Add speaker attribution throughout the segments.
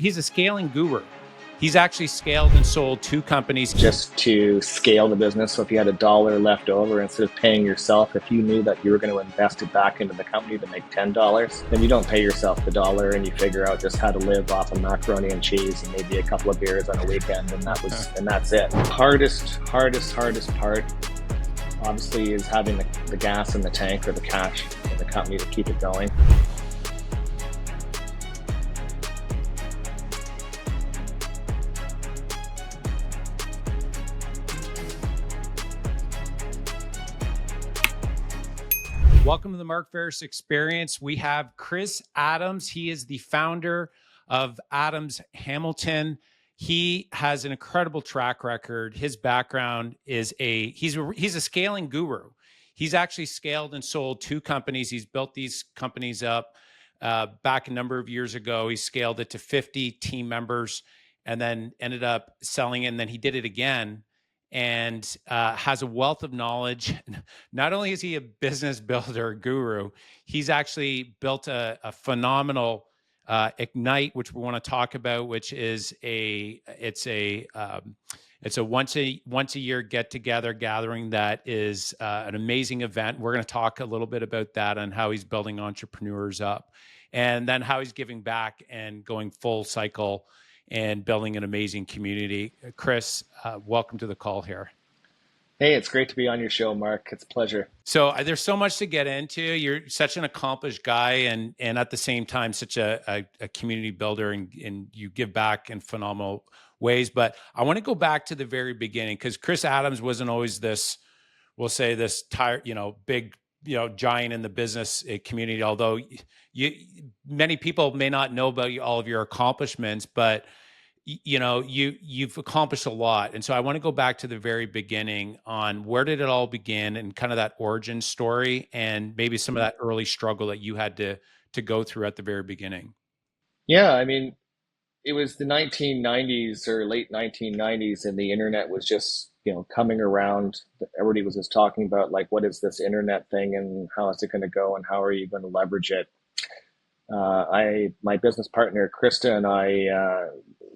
Speaker 1: he's a scaling guru. He's actually scaled and sold 2 companies.
Speaker 2: Just to scale the business. So if you had $1 left over, instead of paying yourself, if you knew that you were going to invest it back into the company to make $10, then you don't pay yourself the dollar and you figure out just how to live off of macaroni and cheese and maybe a couple of beers on a weekend, and that's it. Hardest part obviously is having the gas in the tank or the cash in the company to keep it going.
Speaker 1: Welcome to the Mark Ferris Experience. We have Chris Adams. He is the founder of Adams Hamilton. He has an incredible track record. His background is he's a scaling guru. He's actually scaled and sold 2 companies. He's built these companies up back a number of years ago. He scaled it to 50 team members and then ended up selling it. And then he did it again and has a wealth of knowledge. Not only is he a business builder guru, he's actually built a phenomenal Ignite, which we want to talk about, which is it's a once a year get together gathering that is an amazing event. We're going to talk a little bit about that and how he's building entrepreneurs up, and then how he's giving back and going full cycle and building an amazing community. Chris, welcome to the call here.
Speaker 2: Hey, it's great to be on your show, Mark. It's a pleasure.
Speaker 1: So there's so much to get into. You're such an accomplished guy and at the same time, such a community builder, and you give back in phenomenal ways. But I want to go back to the very beginning, because Chris Adams wasn't always this, we'll say this big, giant in the business community, although many people may not know about all of your accomplishments, but you've accomplished a lot. And so I want to go back to the very beginning on where did it all begin and kind of that origin story and maybe some of that early struggle that you had to go through at the very beginning.
Speaker 2: Yeah, I mean, it was the 1990s or late 1990s, and the internet was just, coming around. Everybody was just talking about, like, what is this internet thing and how is it going to go and how are you going to leverage it? My business partner, Krista, and I,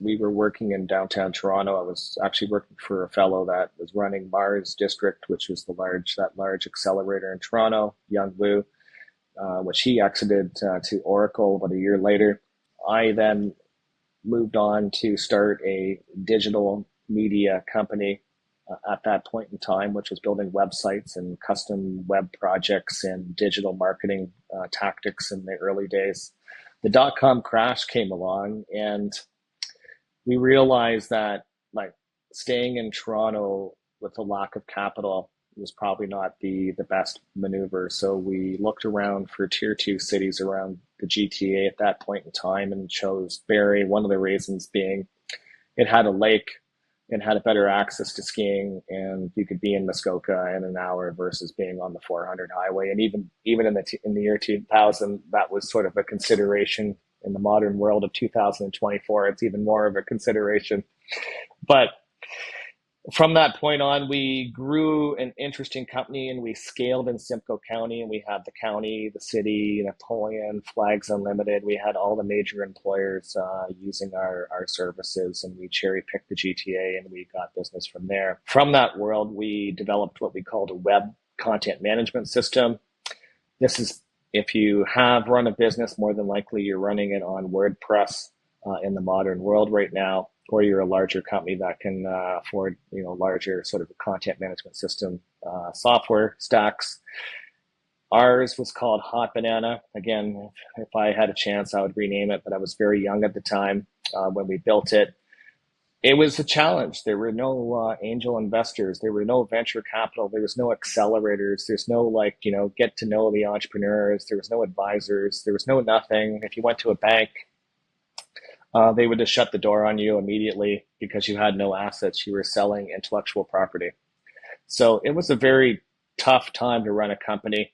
Speaker 2: we were working in downtown Toronto. I was actually working for a fellow that was running Mars District, which was that large accelerator in Toronto, Young Woo, which he exited to Oracle about a year later. I then moved on to start a digital media company at that point in time, which was building websites and custom web projects and digital marketing tactics in the early days. The dot-com crash came along, and we realized that, like, staying in Toronto with a lack of capital was probably not the best maneuver. So we looked around for tier 2 cities around the GTA at that point in time and chose Barrie. One of the reasons being it had a lake and had a better access to skiing, and you could be in Muskoka in an hour versus being on the 400 highway. And even in the year 2000, that was sort of a consideration. In the modern world of 2024, it's even more of a consideration. But from that point on, we grew an interesting company, and we scaled in Simcoe County, and we had the county, the city, Napoleon, Flags Unlimited. We had all the major employers using our services, and we cherry picked the GTA, and we got business from there. From that world, we developed what we called a web content management system. This is, if you have run a business, more than likely you're running it on WordPress in the modern world right now, or you're a larger company that can afford, larger sort of content management system software stacks. Ours was called Hot Banana. Again, if I had a chance, I would rename it, but I was very young at the time when we built it. It was a challenge. There were no angel investors. There were no venture capital. There was no accelerators. There's no, get to know the entrepreneurs. There was no advisors. There was no nothing. If you went to a bank, they would just shut the door on you immediately because you had no assets. You were selling intellectual property. So it was a very tough time to run a company.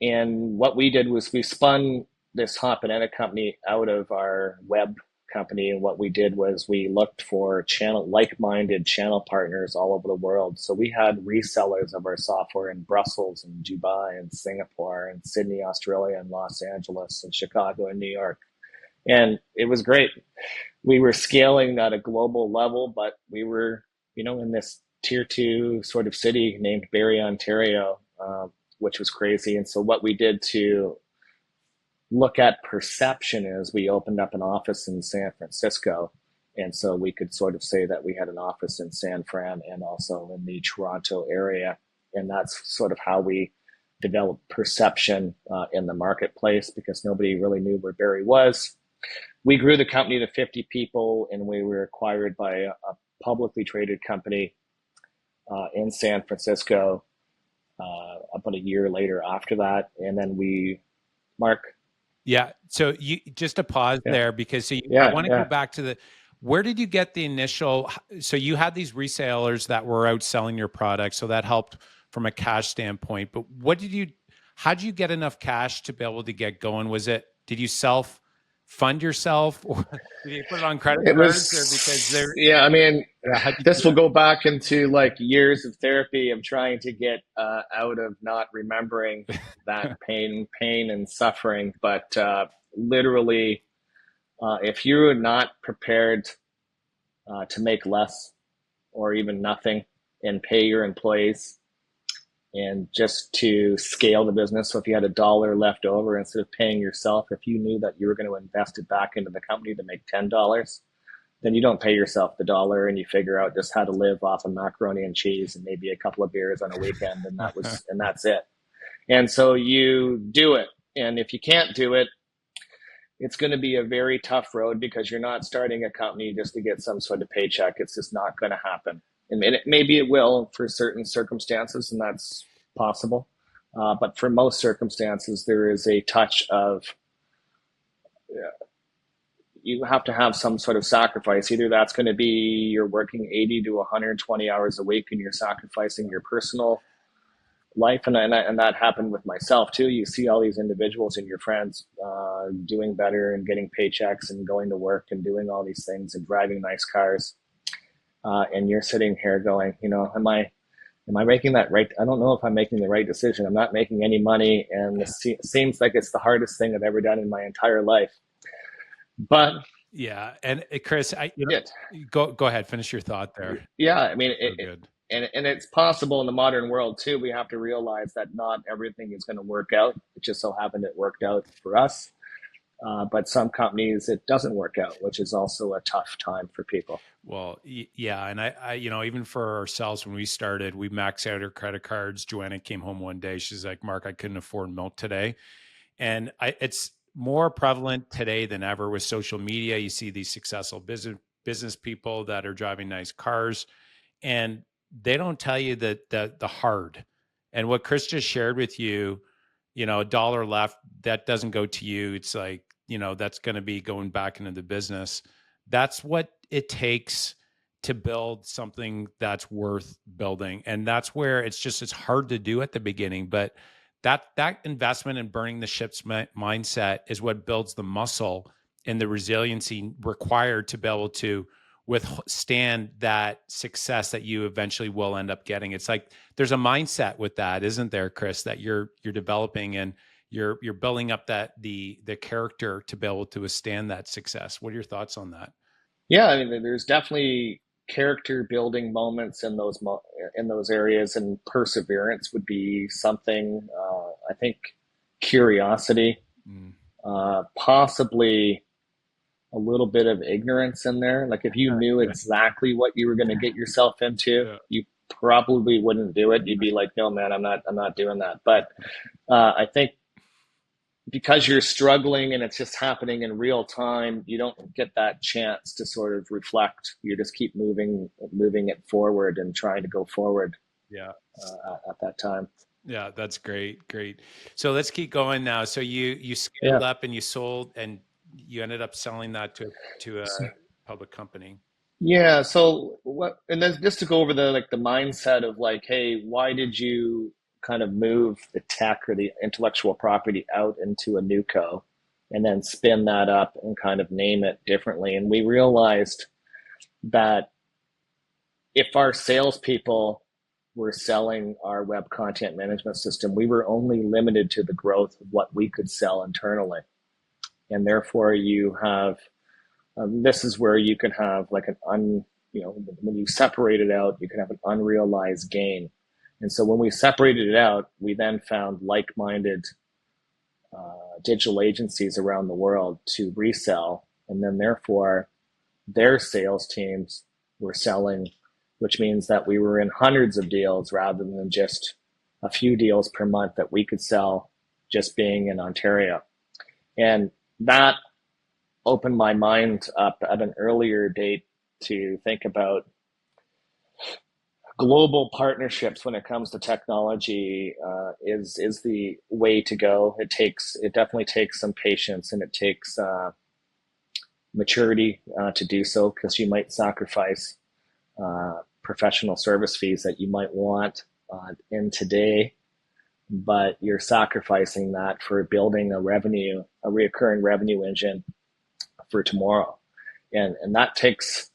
Speaker 2: And what we did was we spun this Hot Banana company out of our web company. And what we did was we looked for like-minded channel partners all over the world. So we had resellers of our software in Brussels and Dubai and Singapore and Sydney, Australia, and Los Angeles and Chicago and New York. And it was great. We were scaling at a global level, but we were, in this tier two sort of city named Barrie, Ontario, which was crazy. And so what we did to look at perception is we opened up an office in San Francisco. And so we could sort of say that we had an office in San Fran and also in the Toronto area. And that's sort of how we developed perception in the marketplace, because nobody really knew where Barrie was. We grew the company to 50 people, and we were acquired by a publicly traded company in San Francisco about a year later after that. And then Mark.
Speaker 1: Yeah. So you just to pause there, because I want to go back to where did you get the initial? So you had these resellers that were out selling your product, so that helped from a cash standpoint. But how did you get enough cash to be able to get going? Did you fund yourself, or did you put it on credit cards?
Speaker 2: This will go back into like years of therapy of trying to get out of not remembering that pain and suffering. But literally, if you're not prepared to make less or even nothing and pay your employees and just to scale the business. So if you had $1 left over, instead of paying yourself, if you knew that you were going to invest it back into the company to make $10, then you don't pay yourself the dollar, and you figure out just how to live off of macaroni and cheese and maybe a couple of beers on a weekend, and that's it. And so you do it. And if you can't do it, it's going to be a very tough road, because you're not starting a company just to get some sort of paycheck. It's just not going to happen. And maybe it will for certain circumstances, and that's possible. But for most circumstances, there is a touch of, you have to have some sort of sacrifice. Either that's going to be you're working 80 to 120 hours a week and you're sacrificing your personal life. And that happened with myself too. You see all these individuals and your friends doing better and getting paychecks and going to work and doing all these things and driving nice cars. And you're sitting here going, am I making that right? I don't know if I'm making the right decision. I'm not making any money. And it seems like it's the hardest thing I've ever done in my entire life. But
Speaker 1: yeah. And Chris, go ahead, finish your thought there.
Speaker 2: Yeah. I mean, and it's possible in the modern world too. We have to realize that not everything is going to work out. It just so happened it worked out for us. But some companies, it doesn't work out, which is also a tough time for people.
Speaker 1: Well, yeah. And I even for ourselves, when we started, we maxed out our credit cards. Joanna came home one day. She's like, Mark, I couldn't afford milk today. And it's more prevalent today than ever with social media. You see these successful business people that are driving nice cars, and they don't tell you that the hard. And what Chris just shared with you, $1 left, that doesn't go to you. It's like, that's going to be going back into the business. That's what it takes to build something that's worth building. And that's where it's hard to do at the beginning, but that investment in burning the ships mindset is what builds the muscle and the resiliency required to be able to withstand that success that you eventually will end up getting. It's like there's a mindset with that, isn't there, Chris, that you're developing, and you're building up the character to be able to withstand that success. What are your thoughts on that?
Speaker 2: Yeah, I mean, there's definitely character building moments in those areas, and perseverance would be something. I think curiosity, possibly a little bit of ignorance in there. Like if you knew exactly what you were going to get yourself into, you probably wouldn't do it. You'd be like, no, man, I'm not doing that. But I think because you're struggling and it's just happening in real time, you don't get that chance to sort of reflect. You just keep moving it forward and trying to go forward.
Speaker 1: Yeah.
Speaker 2: At that time.
Speaker 1: Yeah, that's great. So let's keep going now. So you scaled up and you sold, and you ended up selling that to a public company.
Speaker 2: Yeah. So and then just to go over the mindset of like, hey, why did you kind of move the tech or the intellectual property out into a new co, and then spin that up and kind of name it differently? And we realized that if our salespeople were selling our web content management system, we were only limited to the growth of what we could sell internally. and therefore you have this is where you can have like when you separate it out, you can have an unrealized gain. And so when we separated it out, we then found like-minded digital agencies around the world to resell, and then therefore their sales teams were selling, which means that we were in hundreds of deals rather than just a few deals per month that we could sell just being in Ontario. And that opened my mind up at an earlier date to think about global partnerships when it comes to technology is the way to go. It definitely takes some patience, and it takes maturity to do so, because you might sacrifice professional service fees that you might want in today, but you're sacrificing that for building a reoccurring revenue engine for tomorrow, and that takes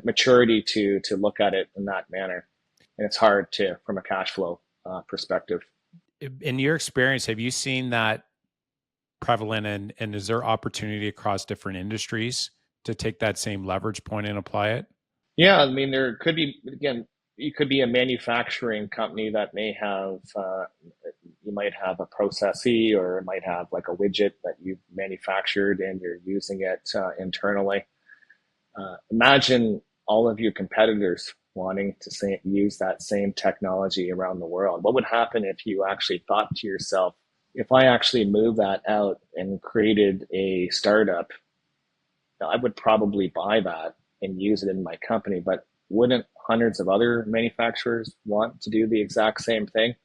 Speaker 2: maturity to look at it in that manner, and it's hard to from a cash flow perspective.
Speaker 1: In your experience, have you seen that prevalent, and is there opportunity across different industries to take that same leverage point and apply it?
Speaker 2: Yeah, I mean, there could be, again, you could be a manufacturing company that may have, you might have a processee, or it might have like a widget that you've manufactured and you're using it internally. Imagine all of your competitors wanting to use that same technology around the world. What would happen if you actually thought to yourself, if I actually move that out and created a startup, I would probably buy that and use it in my company, but wouldn't hundreds of other manufacturers want to do the exact same thing?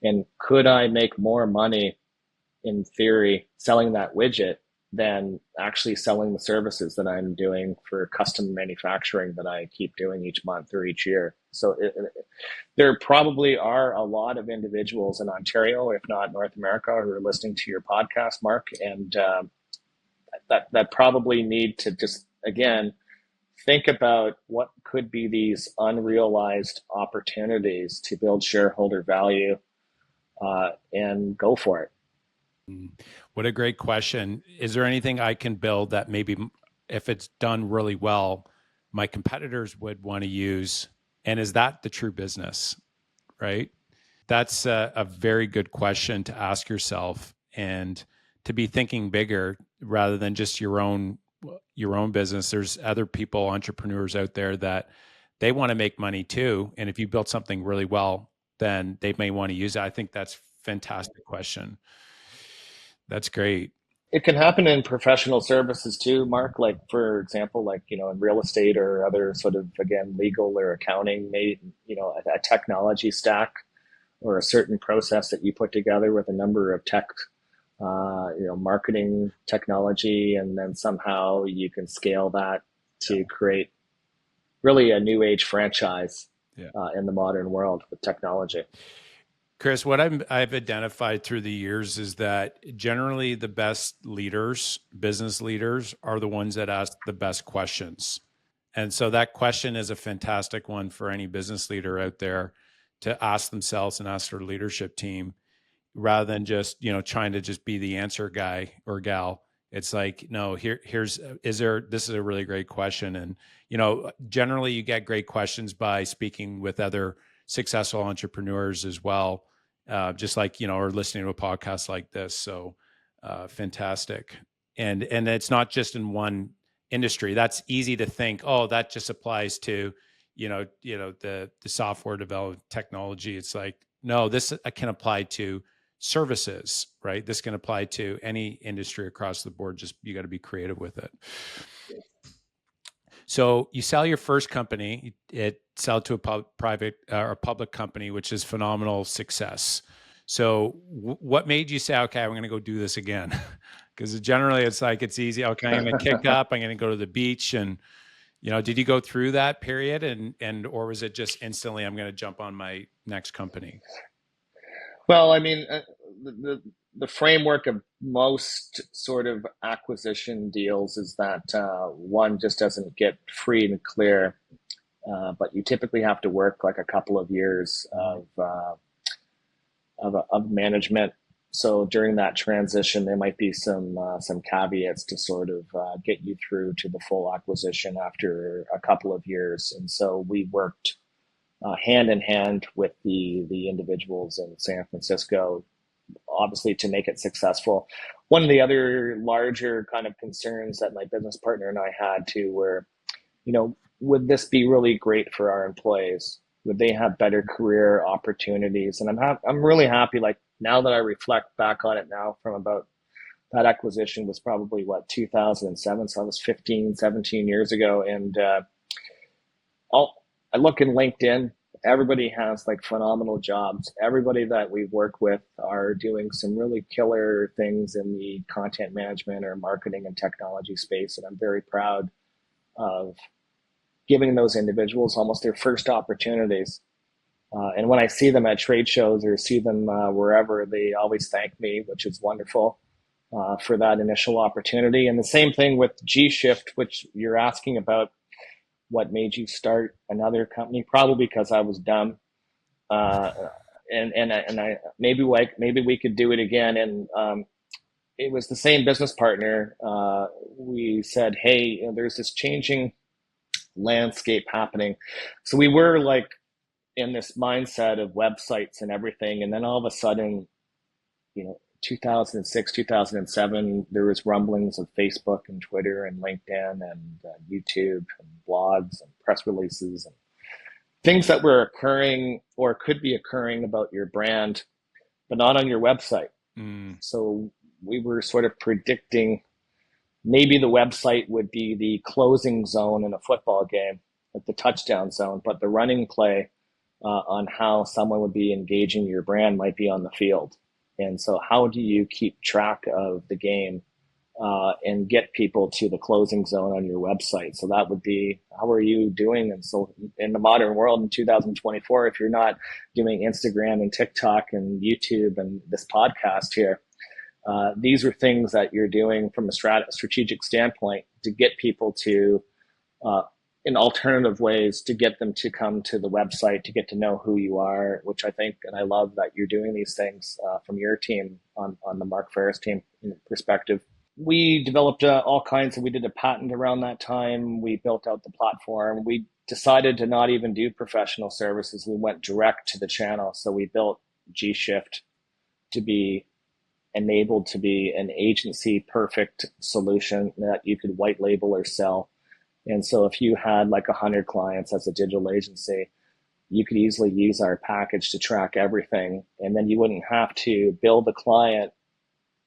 Speaker 2: And could I make more money in theory selling that widget than actually selling the services that I'm doing for custom manufacturing that I keep doing each month or each year? So there probably are a lot of individuals in Ontario, if not North America, who are listening to your podcast, Mark, and that probably need to just, again, think about what could be these unrealized opportunities to build shareholder value, and go for it.
Speaker 1: What a great question. Is there anything I can build that maybe, if it's done really well, my competitors would want to use? And is that the true business? Right? That's a very good question to ask yourself, and to be thinking bigger rather than just your own business. There's other people, entrepreneurs out there, that they want to make money too. And if you built something really well, then they may want to use it. I think that's a fantastic question. That's great.
Speaker 2: It can happen in professional services too, Mark. Like, for example, like, in real estate or other sort of, again, legal or accounting, maybe, a technology stack or a certain process that you put together with a number of tech, marketing technology, and then somehow you can scale that to create really a new age franchise in the modern world with technology.
Speaker 1: Chris, what I've identified through the years is that generally the best leaders, business leaders, are the ones that ask the best questions. And so that question is a fantastic one for any business leader out there to ask themselves and ask their leadership team, rather than just, trying to just be the answer guy or gal. It's like, no, this is a really great question. And, generally you get great questions by speaking with other successful entrepreneurs as well. Just like, or listening to a podcast like this. So fantastic. And it's not just in one industry. That's easy to think, oh, that just applies to, the software development technology. It's like, no, this can apply to services, right? This can apply to any industry across the board. Just, you got to be creative with it. So you sell your first company, it sell to a private or a public company, which is phenomenal success. So what made you say, okay, I'm going to go do this again? Because generally it's like, it's easy. Okay, I'm going to kick up, I'm going to go to the beach. And, did you go through that period or was it just instantly, I'm going to jump on my next company?
Speaker 2: Well, I mean, the framework of most sort of acquisition deals is that one just doesn't get free and clear, but you typically have to work like a couple of years of management So during that transition, there might be some caveats to sort of get you through to the full acquisition after a couple of years. And so we worked hand in hand with the individuals in San Francisco, obviously to make it successful. One of the other larger kind of concerns that my business partner and I had too were, would this be really great for our employees? Would they have better career opportunities? And I'm really happy. Like now that I reflect back on it now, from about that acquisition was probably what 2007, so that was 15, 17 years ago, and I look in LinkedIn. Everybody has like phenomenal jobs. Everybody that we work with are doing some really killer things in the content management or marketing and technology space, and I'm very proud of giving those individuals almost their first opportunities. And when I see them at trade shows or see them wherever, they always thank me, which is wonderful for that initial opportunity. And the same thing with G Shift, which you're asking about. What made you start another company? Probably because I was dumb, and I maybe we could do it again. And it was the same business partner. We said, hey, there's this changing landscape happening. So we were like in this mindset of websites and everything, and then all of a sudden, 2006, 2007, there was rumblings of Facebook and Twitter and LinkedIn and YouTube and blogs and press releases and things that were occurring or could be occurring about your brand, but not on your website. So we were sort of predicting maybe the website would be the closing zone in a football game, like the touchdown zone, but the running play on how someone would be engaging your brand might be on the field. And so how do you keep track of the game and get people to the closing zone on your website? So that would be, how are you doing? And so in the modern world in 2024, if you're not doing Instagram and TikTok and YouTube and this podcast here, these are things that you're doing from a strategic standpoint to get people to, in alternative ways, to get them to come to the website, to get to know who you are, which I think, and I love that you're doing these things from your team on the Mark Ferris team perspective. We developed we did a patent around that time. We built out the platform. We decided to not even do professional services. We went direct to the channel. So we built G Shift to be enabled to be an agency perfect solution that you could white label or sell. And so if you had like 100 clients as a digital agency, you could easily use our package to track everything. And then you wouldn't have to bill the client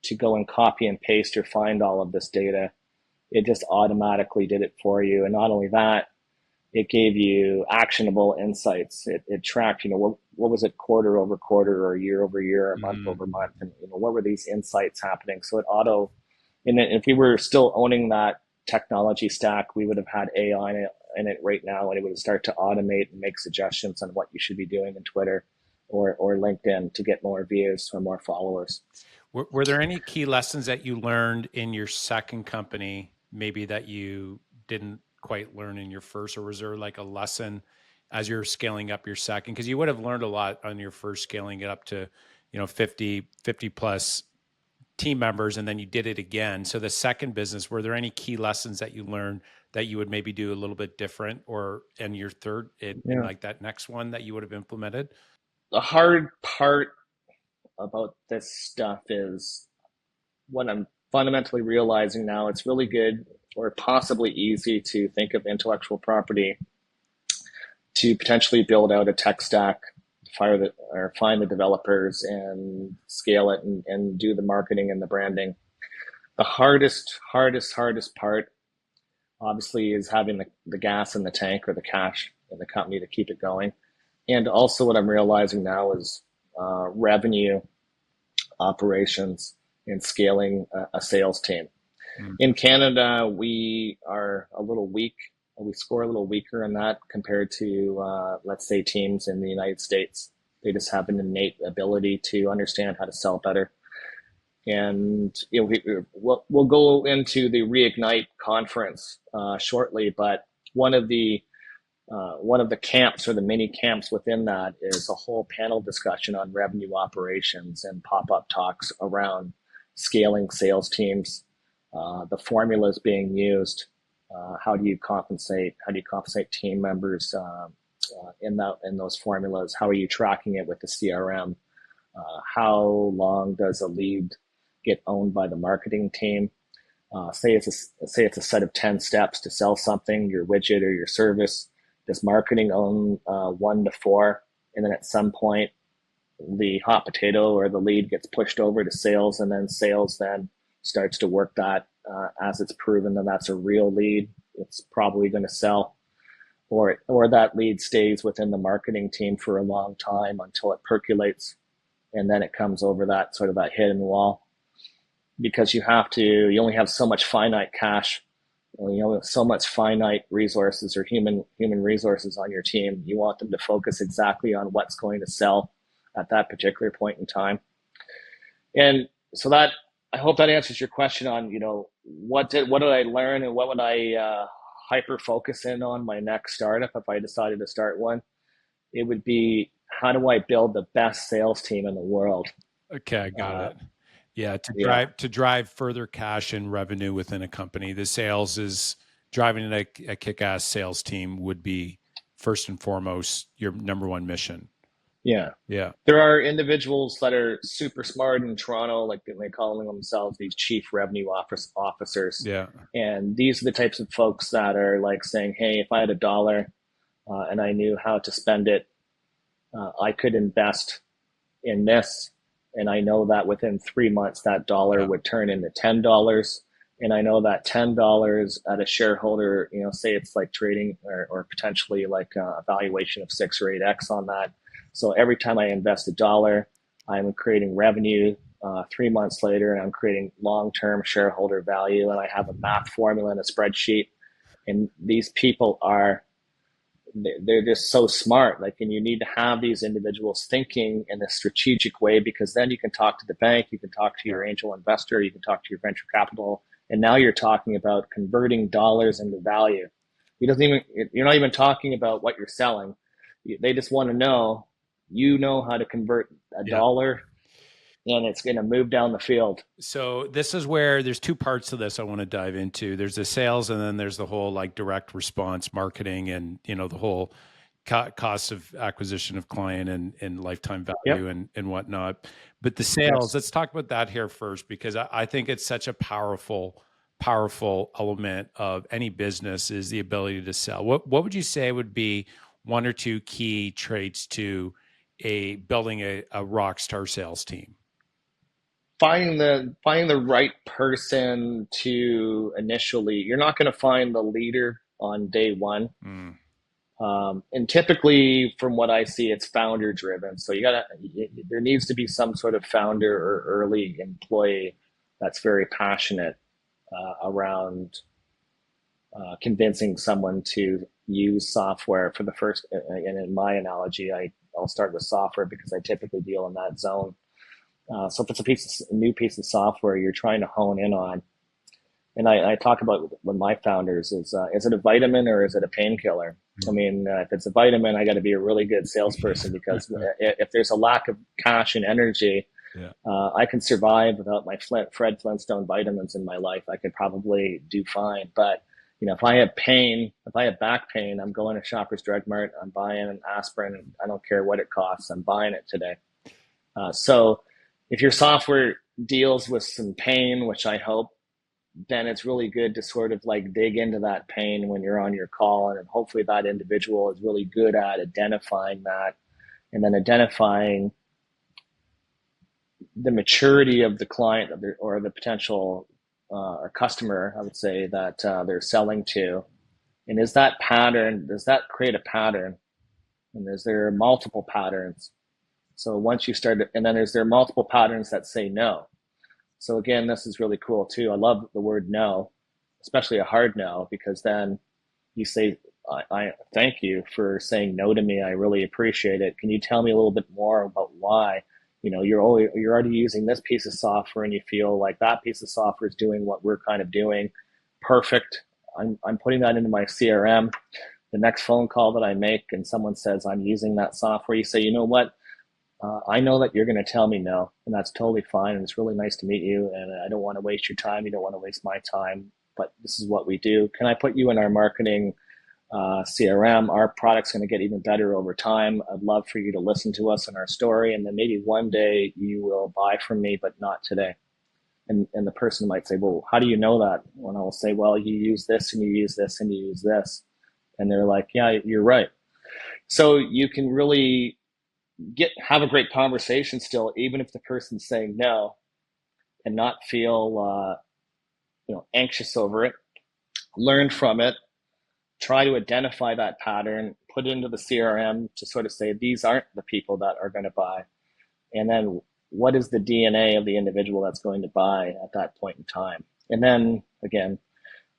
Speaker 2: to go and copy and paste or find all of this data. It just automatically did it for you. And not only that, it gave you actionable insights. It tracked, what was it, quarter over quarter or year over year or month over month, and what were these insights happening. So and if we were still owning that technology stack, we would have had AI in it right now, and it would start to automate and make suggestions on what you should be doing in Twitter or LinkedIn to get more views or more followers.
Speaker 1: Were there any key lessons that you learned in your second company, maybe that you didn't quite learn in your first, or was there like a lesson as you're scaling up your second? Because you would have learned a lot on your first, scaling it up to 50 plus team members, and then you did it again. So the second business, were there any key lessons that you learned that you would maybe do a little bit different, or in your third, in like that next one that you would have implemented?
Speaker 2: The hard part about this stuff is what I'm fundamentally realizing now. It's really good or possibly easy to think of intellectual property to potentially build out a tech stack, find the developers and scale it and do the marketing and the branding. The hardest part, obviously, is having the gas in the tank or the cash in the company to keep it going. And also what I'm realizing now is revenue, operations, and scaling a sales team. In Canada, we are a little weak. We score a little weaker in that compared to, let's say, teams in the United States. They just have an innate ability to understand how to sell better. And we'll go into the Reignite Conference shortly, but one of the one of the camps or the mini camps within that is a whole panel discussion on revenue operations and pop-up talks around scaling sales teams, the formulas being used, how do you compensate team members in those formulas, how are you tracking it with the CRM, how long does a lead get owned by the marketing team. Say it's a set of 10 steps to sell something, your widget or your service. Does marketing own 1 to 4? And then at some point, the hot potato or the lead gets pushed over to sales, and then sales then starts to work that as it's proven that that's a real lead. It's probably going to sell, or that lead stays within the marketing team for a long time until it percolates, and then it comes over that sort of that hidden wall. Because you only have so much finite cash, so much finite resources or human resources on your team. You want them to focus exactly on what's going to sell at that particular point in time. And so that, I hope that answers your question on, what did I learn and what would I hyper focus in on my next startup if I decided to start one. It would be, how do I build the best sales team in the world?
Speaker 1: Okay, I got it. Yeah,
Speaker 2: Yeah.
Speaker 1: to drive further cash and revenue within a company, the sales is driving a kick-ass sales team would be first and foremost your number one mission.
Speaker 2: Yeah.
Speaker 1: Yeah.
Speaker 2: There are individuals that are super smart in Toronto, like they call themselves these chief revenue officers.
Speaker 1: Yeah.
Speaker 2: And these are the types of folks that are like saying, hey, if I had $1 and I knew how to spend it, I could invest in this. And I know that within 3 months, that dollar would turn into $10. And I know that $10 at a shareholder, say it's like trading or potentially like a valuation of 6 or 8x on that. So every time I invest $1, I'm creating revenue 3 months later, and I'm creating long-term shareholder value. And I have a math formula and a spreadsheet. And these people they're just so smart. And you need to have these individuals thinking in a strategic way, because then you can talk to the bank, you can talk to your angel investor, you can talk to your venture capital, and now you're talking about converting dollars into value. You're not even talking about what you're selling. They just want to know, how to convert a dollar, and it's going to move down the field.
Speaker 1: So this is where there's two parts to this I want to dive into. There's the sales, and then there's the whole direct response marketing, and the whole cost of acquisition of client and lifetime value and whatnot. But the sales, let's talk about that here first, because I think it's such a powerful element of any business is the ability to sell. What would you say would be one or two key traits to building a rock star sales team?
Speaker 2: Finding the right person to initially. You're not going to find the leader on day one. And typically, from what I see, it's founder driven. So there needs to be some sort of founder or early employee that's very passionate around convincing someone to use software for the first. And in my analogy, I'll start with software because I typically deal in that zone. So if it's a new piece of software you're trying to hone in on, and I talk about with my founders, is it a vitamin or is it a painkiller? I mean, if it's a vitamin, I got to be a really good salesperson, because if there's a lack of cash and energy, I can survive without my Fred Flintstone vitamins in my life. I could probably do fine. But if I have back pain, I'm going to Shoppers Drug Mart, I'm buying an aspirin. I don't care what it costs. I'm buying it today. So if your software deals with some pain, which I hope, then it's really good to sort of dig into that pain when you're on your call. And hopefully that individual is really good at identifying that, and then identifying the maturity of the client or the potential or customer, I would say, that they're selling to. And does that create a pattern? And is there multiple patterns? So once you start, and then there multiple patterns that say no. So again, this is really cool too. I love the word no, especially a hard no, because then you say, I thank you for saying no to me. I really appreciate it. Can you tell me a little bit more about why? You're already using this piece of software and you feel like that piece of software is doing what we're kind of doing. Perfect. I'm putting that into my CRM. the next phone call that I make and someone says I'm using that software, you say, you know what? I know that you're going to tell me no, and that's totally fine. And it's really nice to meet you. And I don't want to waste your time. You don't want to waste my time. But this is what we do. Can I put you in our marketing CRM? Our product's going to get even better over time. I'd love for you to listen to us and our story. And then maybe one day you will buy from me, but not today. And the person might say, well, how do you know that? And I'll say, well, you use this and you use this and you use this. And they're like, yeah, you're right. So you can really have a great conversation still, even if the person's saying no, and not feel anxious over it. Learn from it. Try to identify that pattern. Put it into the CRM to sort of say these aren't the people that are going to buy, and then what is the DNA of the individual that's going to buy at that point in time. And then again,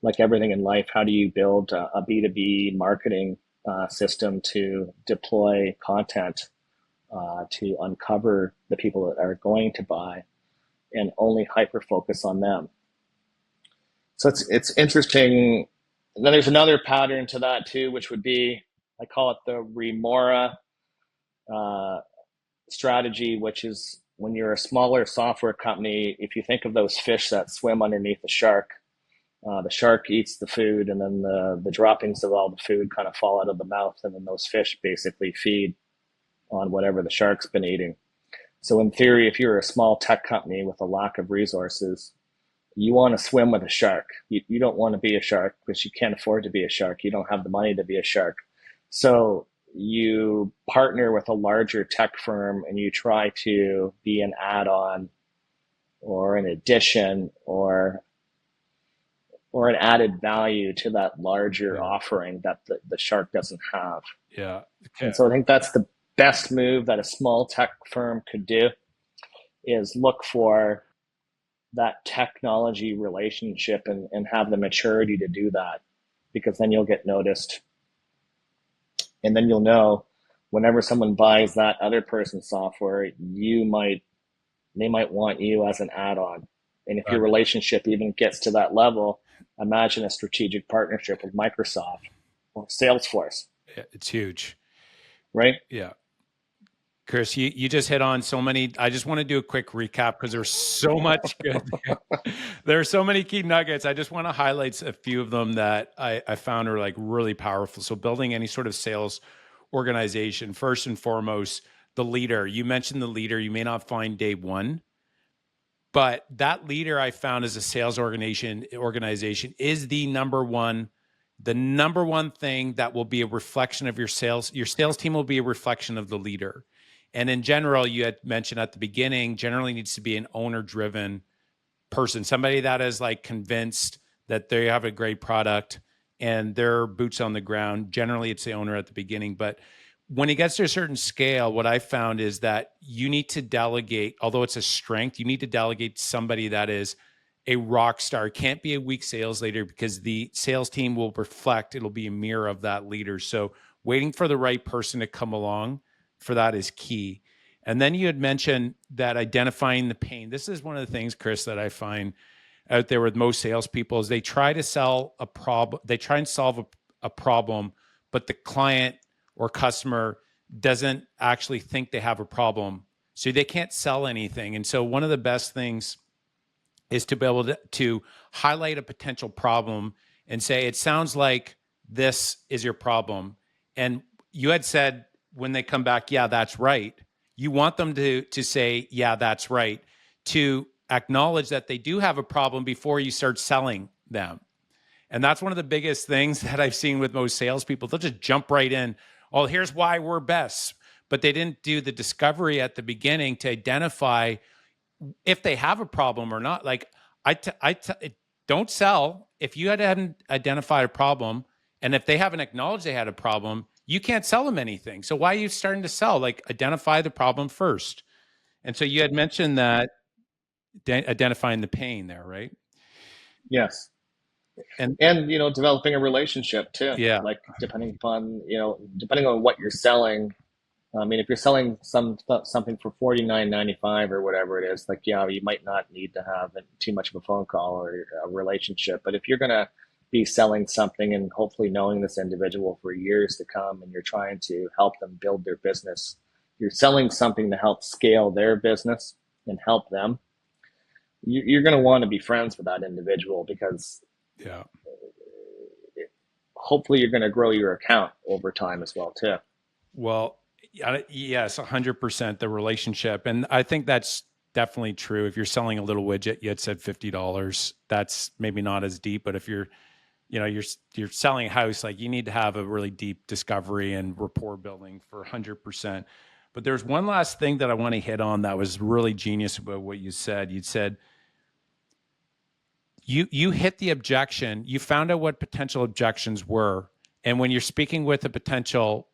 Speaker 2: like everything in life, how do you build a B2B marketing system to deploy content to uncover the people that are going to buy and only hyper focus on them. So it's interesting. And then there's another pattern to that too, which would be, I call it the remora strategy, which is when you're a smaller software company, if you think of those fish that swim underneath the shark eats the food, and then the droppings of all the food kind of fall out of the mouth, and then those fish basically feed on whatever the shark's been eating. So in theory, if you're a small tech company with a lack of resources, you want to swim with a shark. You don't want to be a shark because you can't afford to be a shark. You don't have the money to be a shark. So you partner with a larger tech firm and you try to be an add-on or an addition or an added value to that larger offering that the shark doesn't have.
Speaker 1: Yeah. Okay.
Speaker 2: And so I think that's the best move that a small tech firm could do, is look for that technology relationship and have the maturity to do that, because then you'll get noticed. And then you'll know whenever someone buys that other person's software, they might want you as an add-on. And if your relationship even gets to that level, imagine a strategic partnership with Microsoft or Salesforce.
Speaker 1: Yeah, it's huge.
Speaker 2: Right?
Speaker 1: Yeah. Chris, you just hit on so many. I just want to do a quick recap because there's so much good. There are so many key nuggets. I just want to highlight a few of them that I found are like really powerful. So building any sort of sales organization, first and foremost, the leader. You mentioned the leader. You may not find day one, but that leader I found as a sales organization is the number one thing that will be a reflection of your sales. Your sales team will be a reflection of the leader. And in general, you had mentioned at the beginning, generally needs to be an owner-driven person, somebody that is like convinced that they have a great product and they're boots on the ground. Generally, it's the owner at the beginning. But when it gets to a certain scale, what I found is that you need to delegate, although it's a strength, you need to delegate somebody that is a rock star. It can't be a weak sales leader because the sales team will reflect, it'll be a mirror of that leader. So waiting for the right person to come along for that is key. And then you had mentioned that identifying the pain. This is one of the things, Chris, that I find out there with most salespeople is they try to sell a problem. They try and solve a problem, but the client or customer doesn't actually think they have a problem. So they can't sell anything. And so one of the best things is to be able to highlight a potential problem and say, it sounds like this is your problem. And you had said when they come back, yeah, that's right. You want them to say, yeah, that's right, to acknowledge that they do have a problem before you start selling them. And that's one of the biggest things that I've seen with most salespeople. They'll just jump right in. Oh, here's why we're best. But they didn't do the discovery at the beginning to identify if they have a problem or not. Like don't sell if you hadn't identified a problem. And if they haven't acknowledged they had a problem, you can't sell them anything. So why are you starting to sell? Like identify the problem first. And so you had mentioned that identifying the pain there, right?
Speaker 2: Yes.
Speaker 1: And
Speaker 2: developing a relationship too.
Speaker 1: Yeah.
Speaker 2: Like depending on what you're selling. I mean, if you're selling something for $49.95 or whatever it is, like, yeah, you might not need to have too much of a phone call or a relationship. But if you're going to be selling something and hopefully knowing this individual for years to come, and you're trying to help them build their business. You're selling something to help scale their business and help them. You're going to want to be friends with that individual because
Speaker 1: Yeah.
Speaker 2: hopefully you're going to grow your account over time as well too.
Speaker 1: Well, yes, 100% the relationship. And I think that's definitely true. If you're selling a little widget, you had said $50, that's maybe not as deep, but if you're, you're selling a house, like you need to have a really deep discovery and rapport building for 100%. But there's one last thing that I want to hit on that was really genius about what you said. You said you hit the objection, you found out what potential objections were, and when you're speaking with a potential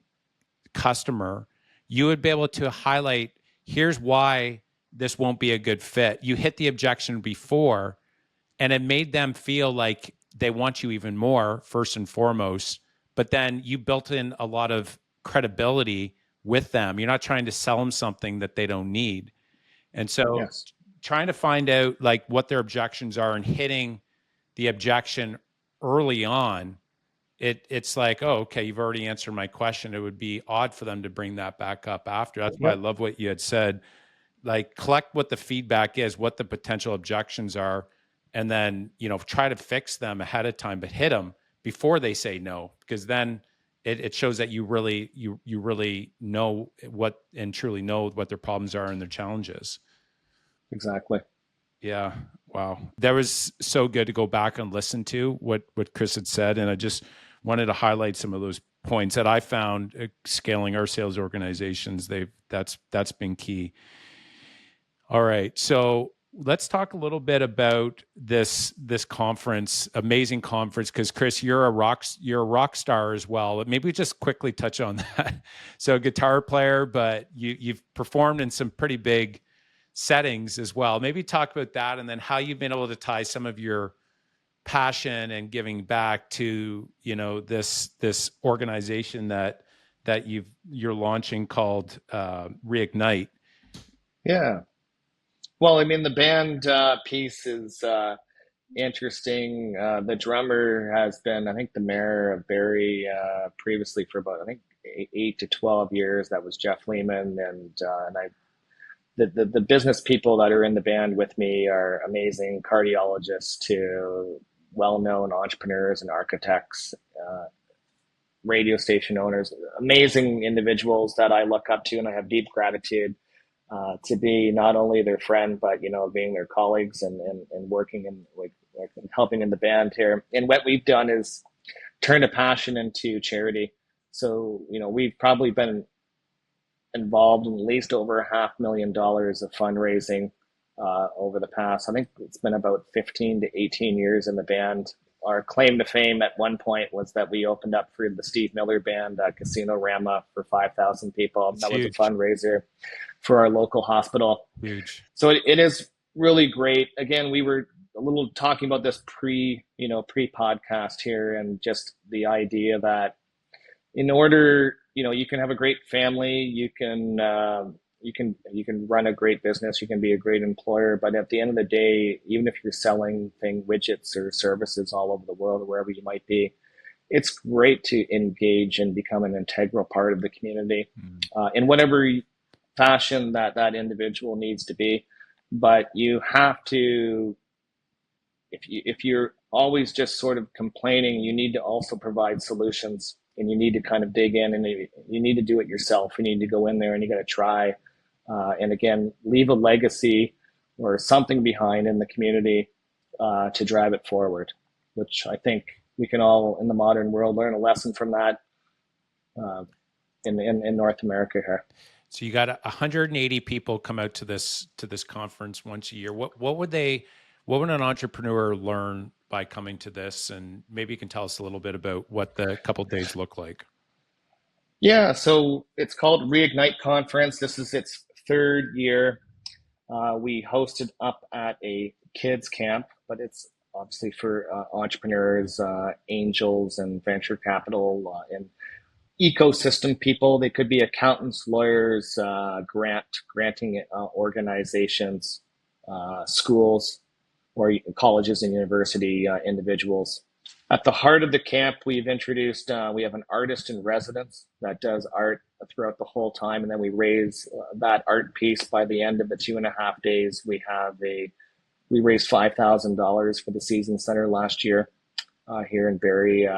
Speaker 1: customer, you would be able to highlight, here's why this won't be a good fit. You hit the objection before, and it made them feel like they want you even more, first and foremost. But then you built in a lot of credibility with them. You're not trying to sell them something that they don't need. And so
Speaker 2: Yes,
Speaker 1: trying to find out like what their objections are and hitting the objection early on, it's like, oh, okay, you've already answered my question. It would be odd for them to bring that back up after. That's why I
Speaker 2: yep,
Speaker 1: love what you had said. Like collect what the feedback is, what the potential objections are, and then, try to fix them ahead of time, but hit them before they say no, because then it shows that you really know what and truly know what their problems are and their challenges.
Speaker 2: exactly.
Speaker 1: Yeah. Wow. That was so good to go back and listen to what Chris had said. And I just wanted to highlight some of those points that I found scaling our sales organizations. That's been key. All right. So let's talk a little bit about this conference, amazing conference, because Chris, you're a rock star as well. Maybe we just quickly touch on that. So guitar player, but you've performed in some pretty big settings as well. Maybe talk about that, and then how you've been able to tie some of your passion and giving back to this organization that you're launching called Reignite.
Speaker 2: Yeah. Well, I mean, the band piece is interesting. The drummer has been, I think, the mayor of Barrie previously for about, I think, 8 to 12 years. That was Jeff Lehman, and I the business people that are in the band with me are amazing cardiologists to well-known entrepreneurs and architects, radio station owners, amazing individuals that I look up to, and I have deep gratitude to be not only their friend, but being their colleagues and working in like helping in the band here. And what we've done is turned a passion into charity. So we've probably been involved in at least over $500,000 of fundraising over the past. I think it's been about 15 to 18 years in the band. Our claim to fame at one point was that we opened up for the Steve Miller Band, Casino Rama, for 5,000 people.
Speaker 1: It's
Speaker 2: That was a
Speaker 1: huge.
Speaker 2: fundraiser for our local hospital.
Speaker 1: Huge.
Speaker 2: So it is really great. Again, we were a little talking about this pre podcast here, and just the idea that in order, you can have a great family, you can run a great business, you can be a great employer, but at the end of the day, even if you're selling widgets or services all over the world or wherever you might be, it's great to engage and become an integral part of the community in whatever fashion that individual needs to be. But you have to, if you're always just sort of complaining, you need to also provide solutions, and you need to kind of dig in, and you need to do it yourself. You need to go in there and you got to try, and again, leave a legacy or something behind in the community to drive it forward, which I think we can all in the modern world learn a lesson from that in North America here.
Speaker 1: So you got 180 people come out to this conference once a year. What would an entrepreneur learn by coming to this? And maybe you can tell us a little bit about what the couple of days look like.
Speaker 2: Yeah, so it's called Reignite Conference. This is its third year. We hosted up at a kids camp, but it's obviously for entrepreneurs, angels, and venture capital and ecosystem people. They could be accountants, lawyers, granting organizations, schools, or colleges and university individuals. At the heart of the camp, we've introduced, we have an artist in residence that does art throughout the whole time. And then we raise that art piece by the end of the 2.5 days. We raised $5,000 for the Season Center last year here in Barrie.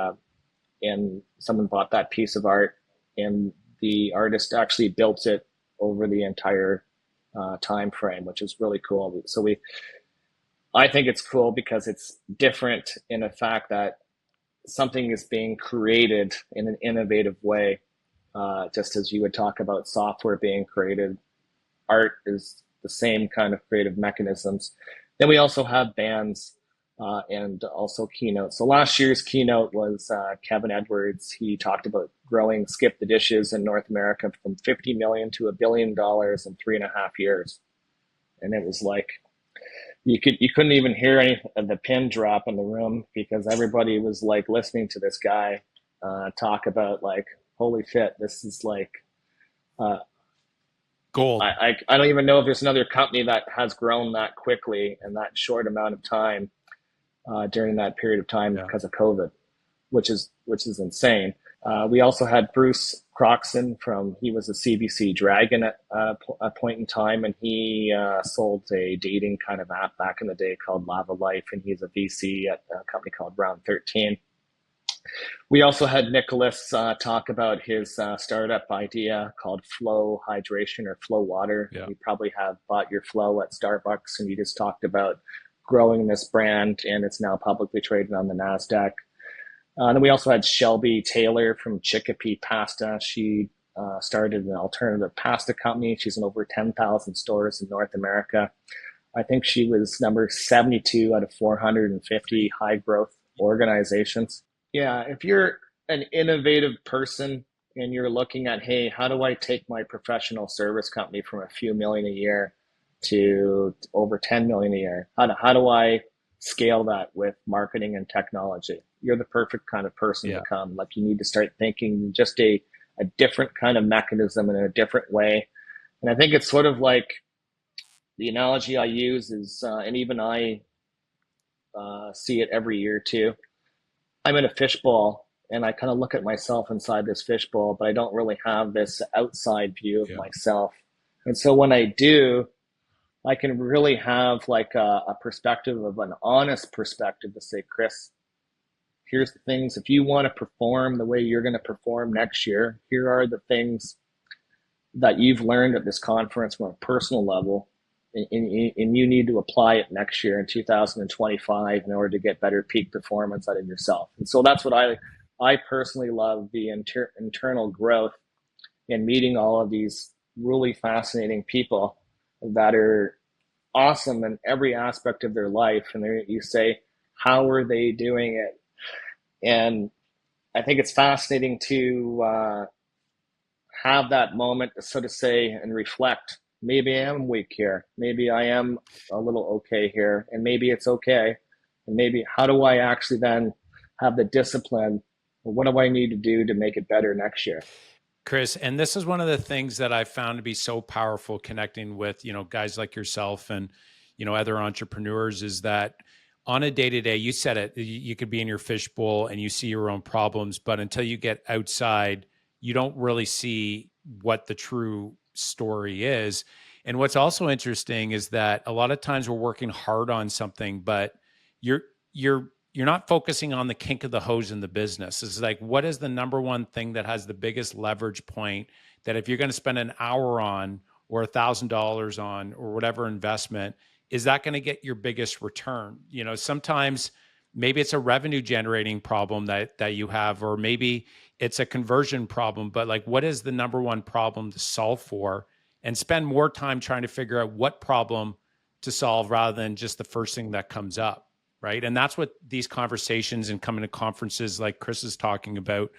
Speaker 2: And someone bought that piece of art, and the artist actually built it over the entire time frame, which is really cool. I think it's cool because it's different in the fact that something is being created in an innovative way. Just as you would talk about software being created, art is the same kind of creative mechanisms. Then we also have bands and also keynotes. So last year's keynote was Kevin Edwards. He talked about growing Skip the Dishes in North America from 50 million to $1 billion in 3.5 years. And it was like, you couldn't even hear any of the pin drop in the room because everybody was like listening to this guy talk about like, holy shit, this is like
Speaker 1: Gold.
Speaker 2: I don't even know if there's another company that has grown that quickly in that short amount of time during that period of time because of COVID, which is insane. We also had Bruce Croxon he was a CBC Dragon at a point in time, and he sold a dating kind of app back in the day called Lava Life, and he's a VC at a company called Round 13. We also had Nicholas talk about his startup idea called Flow Hydration or Flow Water.
Speaker 1: Yeah.
Speaker 2: You probably have bought your Flow at Starbucks, and you just talked about growing this brand, and it's now publicly traded on the NASDAQ. Then we also had Shelby Taylor from Chicopee Pasta. She started an alternative pasta company. She's in over 10,000 stores in North America. I think she was number 72 out of 450 high growth organizations. Yeah, if you're an innovative person and you're looking at, hey, how do I take my professional service company from a few million a year to over 10 million a year? How do I scale that with marketing and technology? You're the perfect kind of person to come. Like, you need to start thinking just a different kind of mechanism in a different way. And I think it's sort of like the analogy I use is, and even I see it every year too. I'm in a fishbowl and I kind of look at myself inside this fishbowl, but I don't really have this outside view of myself. And so when I do, I can really have like a perspective of an honest perspective to say, Chris, here's the things. If you want to perform the way you're going to perform next year, here are the things that you've learned at this conference from a personal level, and you need to apply it next year in 2025 in order to get better peak performance out of yourself. And so that's what I personally love, the internal growth and meeting all of these really fascinating people that are awesome in every aspect of their life. And you say, how are they doing it? And I think it's fascinating to have that moment to sort of say and reflect, maybe I am weak here. Maybe I am a little okay here, and maybe it's okay. And maybe how do I actually then have the discipline? What do I need to do to make it better next year?
Speaker 1: Chris, and this is one of the things that I found to be so powerful connecting with, guys like yourself and, other entrepreneurs, is that on a day-to-day, you said it, you could be in your fishbowl and you see your own problems, but until you get outside, you don't really see what the true story is. And what's also interesting is that a lot of times we're working hard on something, but you're not focusing on the kink of the hose in the business. It's like, what is the number one thing that has the biggest leverage point that if you're going to spend an hour on or $1,000 on or whatever investment, is that going to get your biggest return? Sometimes maybe it's a revenue generating problem that you have, or maybe it's a conversion problem, but like, what is the number one problem to solve for, and spend more time trying to figure out what problem to solve rather than just the first thing that comes up. Right. And that's what these conversations and coming to conferences like Chris is talking about,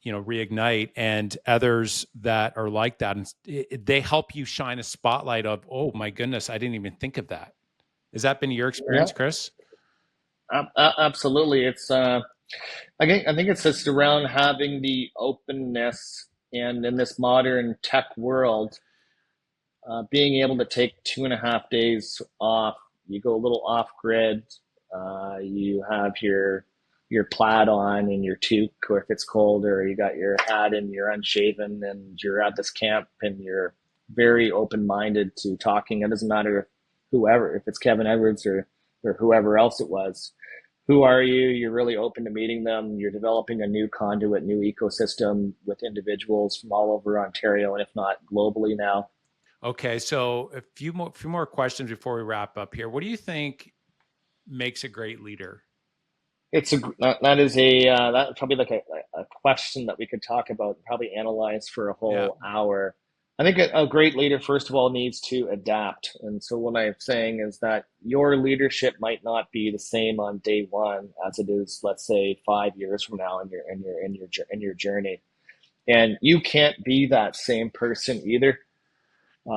Speaker 1: Reignite and others that are like that. And they help you shine a spotlight of, oh my goodness, I didn't even think of that. Has that been your experience, Chris?
Speaker 2: Absolutely. It's, I think it's just around having the openness, and in this modern tech world, being able to take 2.5 days off, you go a little off grid. You have your your plaid on and your toque, or if it's cold, or you got your hat and you're unshaven and you're at this camp and you're very open minded to talking. It doesn't matter if whoever, if it's Kevin Edwards or whoever else it was. Who are you? You're really open to meeting them. You're developing a new conduit, new ecosystem with individuals from all over Ontario, and if not globally now.
Speaker 1: Okay, so a few more questions before we wrap up here. What do you think makes a great leader?
Speaker 2: It's a that is a that probably like a question that we could talk about, and probably analyze for a
Speaker 1: Yeah.
Speaker 2: whole hour. I think a great leader, first of all, needs to adapt. And so what I'm saying is that your leadership might not be the same on day one as it is, let's say, 5 years from now in your journey. And you can't be that same person either.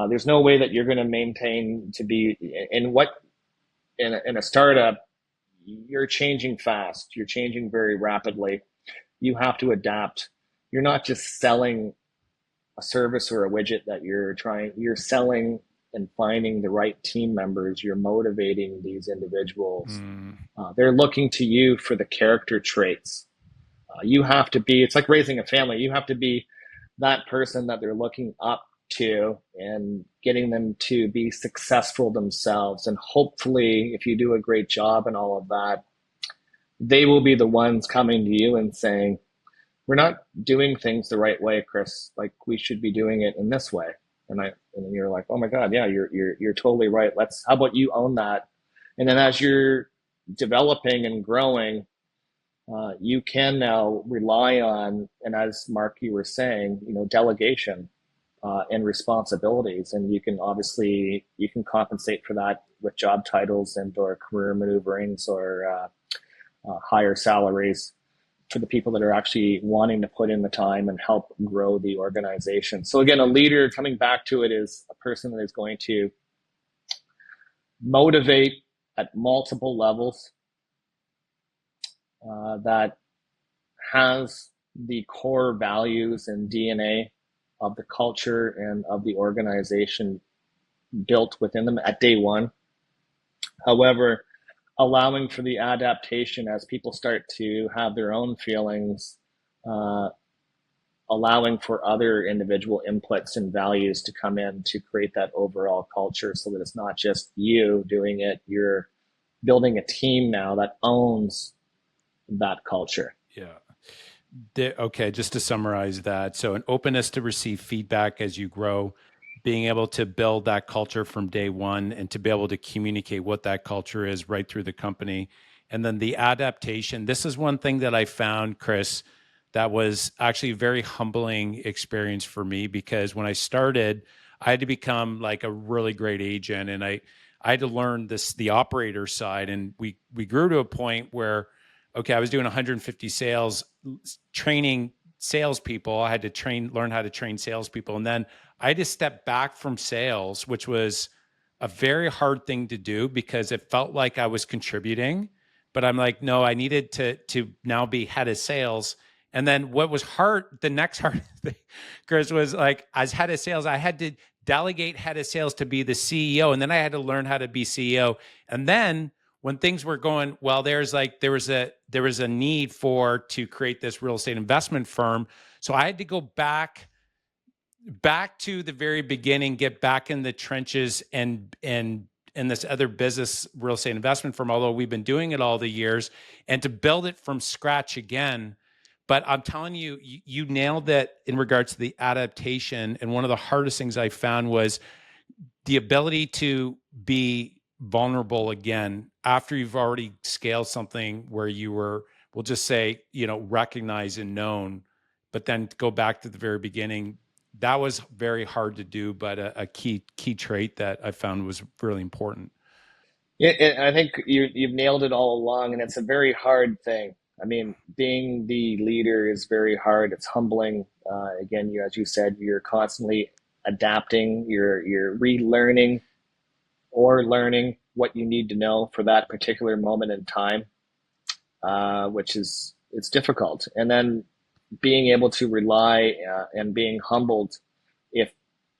Speaker 2: There's no way that you're going to maintain to be in what in a startup. You're changing fast. You're changing very rapidly. You have to adapt. You're not just selling a service or a widget that you're selling and finding the right team members. You're motivating these individuals.
Speaker 1: Mm,
Speaker 2: They're looking to you for the character traits. You have to be, it's like raising a family. You have to be that person that they're looking up to and getting them to be successful themselves. And hopefully, if you do a great job and all of that, they will be the ones coming to you and saying, we're not doing things the right way, Chris. Like we should be doing it in this way. And you're like, oh my God, yeah, you're totally right. How about you own that? And then as you're developing and growing, you can now rely on, and as Mark, you were saying, delegation and responsibilities, and you can compensate for that with job titles and or career maneuverings or higher salaries for the people that are actually wanting to put in the time and help grow the organization. So again, a leader, coming back to it, is a person that is going to motivate at multiple levels, that has the core values and DNA of the culture and of the organization built within them at day one. However, allowing for the adaptation as people start to have their own feelings, uh, allowing for other individual inputs and values to come in to create that overall culture so that it's not just you doing it, you're building a team now that owns that culture.
Speaker 1: yeah. Okay, just to summarize that. So, an openness to receive feedback as you grow, being able to build that culture from day one and to be able to communicate what that culture is right through the company. And then the adaptation. This is one thing that I found, Chris, that was actually a very humbling experience for me because when I started, I had to become like a really great agent and I had to learn the operator side. And we grew to a point where, okay, I was doing 150 sales, training salespeople. I had to learn how to train salespeople. And then I had to step back from sales, which was a very hard thing to do because it felt like I was contributing. But I'm like, no, I needed to now be head of sales. And then what was hard, the next hard thing, Chris, was like as head of sales, I had to delegate head of sales to be the CEO. And then I had to learn how to be CEO. And then when things were going well, there was a need to create this real estate investment firm. So I had to go back to the very beginning, get back in the trenches and this other business real estate investment firm, although we've been doing it all the years, and to build it from scratch again. But I'm telling you, you nailed it in regards to the adaptation. And one of the hardest things I found was the ability to be vulnerable again after you've already scaled something where you were, we'll just say, recognized and known, but then go back to the very beginning. That was very hard to do, but a key trait that I found was really important.
Speaker 2: Yeah, I think you've nailed it all along, and it's a very hard thing. I mean, being the leader is very hard. It's humbling. Again, as you said, you're constantly adapting. You're relearning or learning what you need to know for that particular moment in time, which is it's difficult. And then being able to rely and being humbled if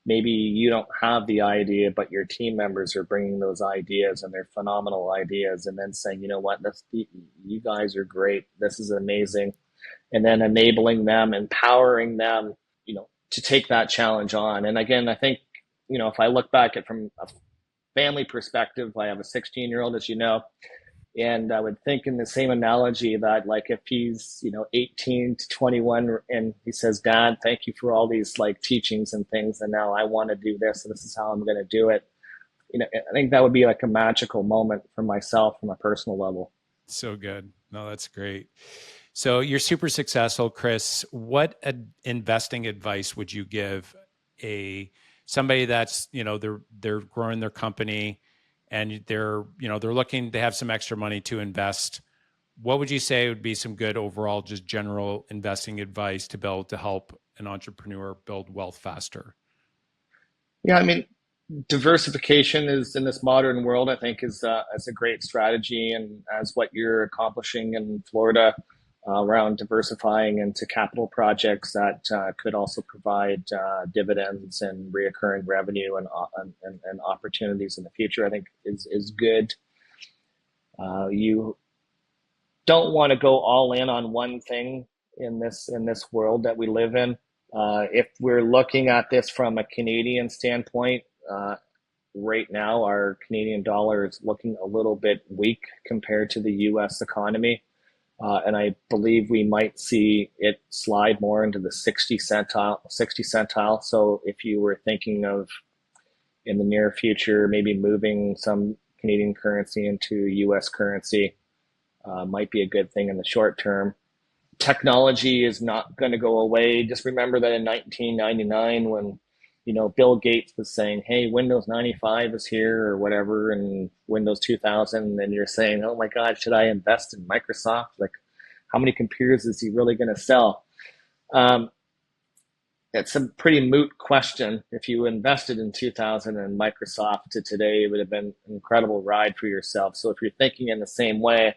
Speaker 2: maybe you don't have the idea, but your team members are bringing those ideas and they're phenomenal ideas, and then saying, you know what, you guys are great. This is amazing. And then enabling them, empowering them, to take that challenge on. And again, I think, if I look back at from a family perspective, I have a 16-year-old, as you know, and I would think in the same analogy that like if he's, 18 to 21 and he says, Dad, thank you for all these like teachings and things. And now I want to do this. And this is how I'm going to do it. I think that would be like a magical moment for myself from a personal level.
Speaker 1: So good. No, that's great. So you're super successful, Chris. What investing advice would you give somebody that's, they're growing their company and they're looking, they have some extra money to invest. What would you say would be some good overall, just general investing advice to be able to help an entrepreneur build wealth faster?
Speaker 2: Yeah, I mean, diversification is in this modern world, I think, is a great strategy, and as what you're accomplishing in Florida around diversifying into capital projects that could also provide dividends and reoccurring revenue and opportunities in the future, I think is good. You don't want to go all in on one thing in this world that we live in. If we're looking at this from a Canadian standpoint, right now our Canadian dollar is looking a little bit weak compared to the U.S. economy. And I believe we might see it slide more into the 60 centile. So if you were thinking of in the near future, maybe moving some Canadian currency into US currency, might be a good thing in the short term. Technology is not going to go away. Just remember that in 1999, when Bill Gates was saying, "Hey, Windows 95 is here," or whatever, and Windows 2000, and you're saying, "Oh my God, should I invest in Microsoft? Like, how many computers is he really going to sell?" Um, it's a pretty moot question. If you invested in 2000 in Microsoft to today, it would have been an incredible ride for yourself. So if you're thinking in the same way,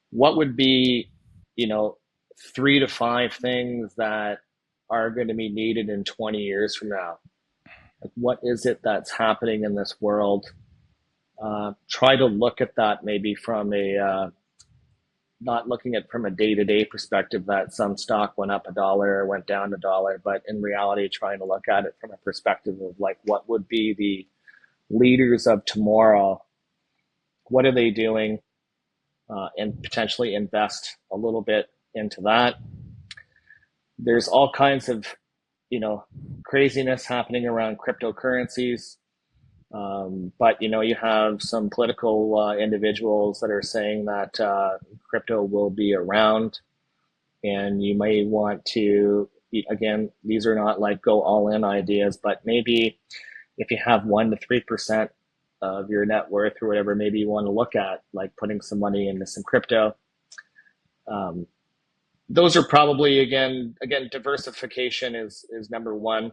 Speaker 2: what would be, you know, 3 to 5 things that are going to be needed in 20 years from now? Like, what is it that's happening in this world? Try to look at that maybe from not looking at from a day-to-day perspective that some stock went up $1 or went down $1, but in reality, trying to look at it from a perspective of like, what would be the leaders of tomorrow? What are they doing? And potentially invest a little bit into that. There's all kinds of, craziness happening around cryptocurrencies. But you have some political individuals that are saying that crypto will be around, and you may want to. Again, these are not like go all in ideas, but maybe if you have 1 to 3% of your net worth or whatever, maybe you want to look at like putting some money into some crypto. Um, those are probably again diversification is number one